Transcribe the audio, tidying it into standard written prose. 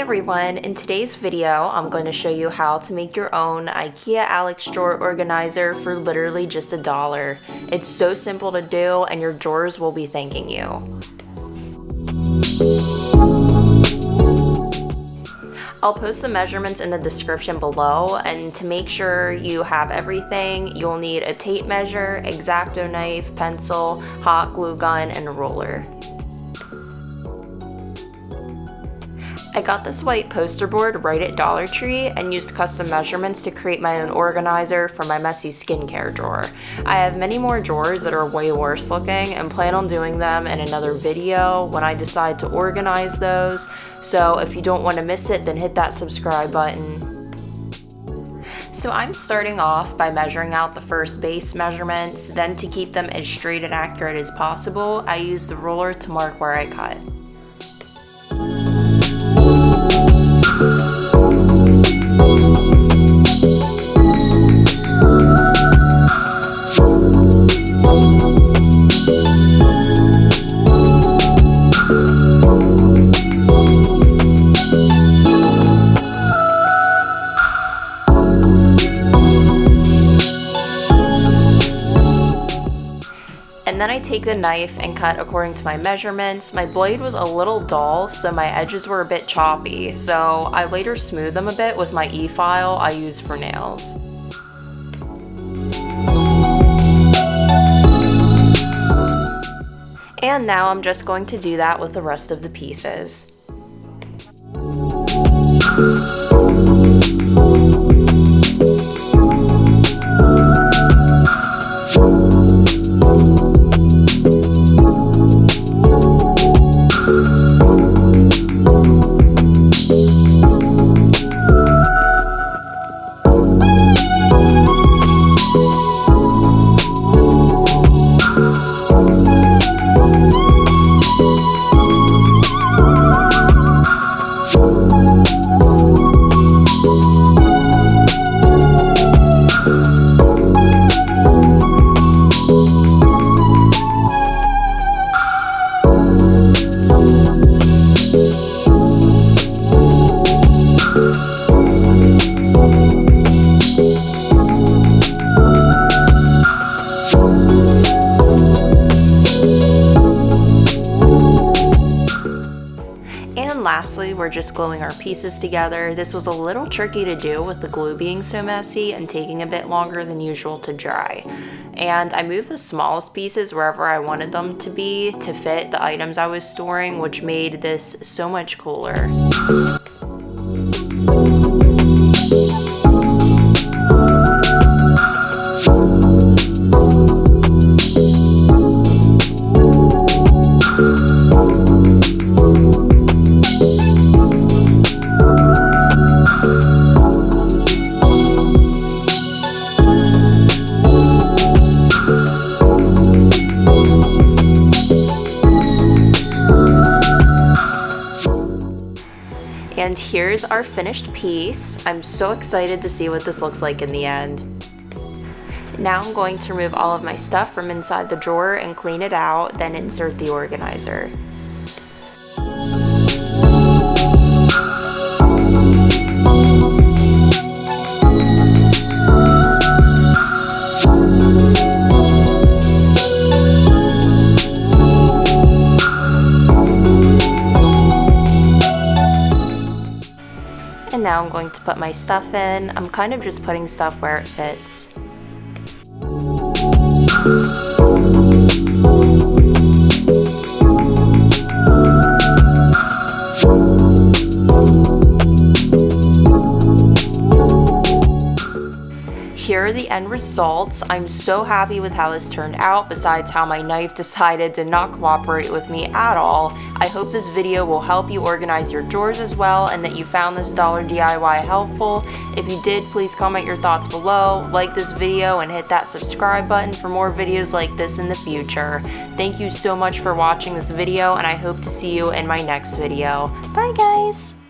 everyone, in today's video I'm going to show you how to make your own IKEA Alex drawer organizer for literally just $1. It's so simple to do and your drawers will be thanking you. I'll post the measurements in the description below, and to make sure you have everything, you'll need a tape measure, X-Acto knife, pencil, hot glue gun, and a roller. I got this white poster board right at Dollar Tree and used custom measurements to create my own organizer for my messy skincare drawer. I have many more drawers that are way worse looking and plan on doing them in another video when I decide to organize those. So if you don't want to miss it, then hit that subscribe button. So I'm starting off by measuring out the first base measurements, then to keep them as straight and accurate as possible, I use the ruler to mark where I cut. And then I take the knife and cut according to my measurements. My blade was a little dull, so my edges were a bit choppy, so I later smoothed them a bit with my e-file I use for nails. And now I'm just going to do that with the rest of the pieces. And lastly, we're just gluing our pieces together. This was a little tricky to do with the glue being so messy and taking a bit longer than usual to dry. And I moved the smallest pieces wherever I wanted them to be to fit the items I was storing, which made this so much cooler. And here's our finished piece. I'm so excited to see what this looks like in the end. Now I'm going to remove all of my stuff from inside the drawer and clean it out, then insert the organizer. And now I'm going to put my stuff in. I'm kind of just putting stuff where it fits. Here are the end results. I'm so happy with how this turned out, besides how my knife decided to not cooperate with me at all. I hope this video will help you organize your drawers as well, and that you found this dollar DIY helpful. If you did, please comment your thoughts below, like this video, and hit that subscribe button for more videos like this in the future. Thank you so much for watching this video, and I hope to see you in my next video. Bye guys!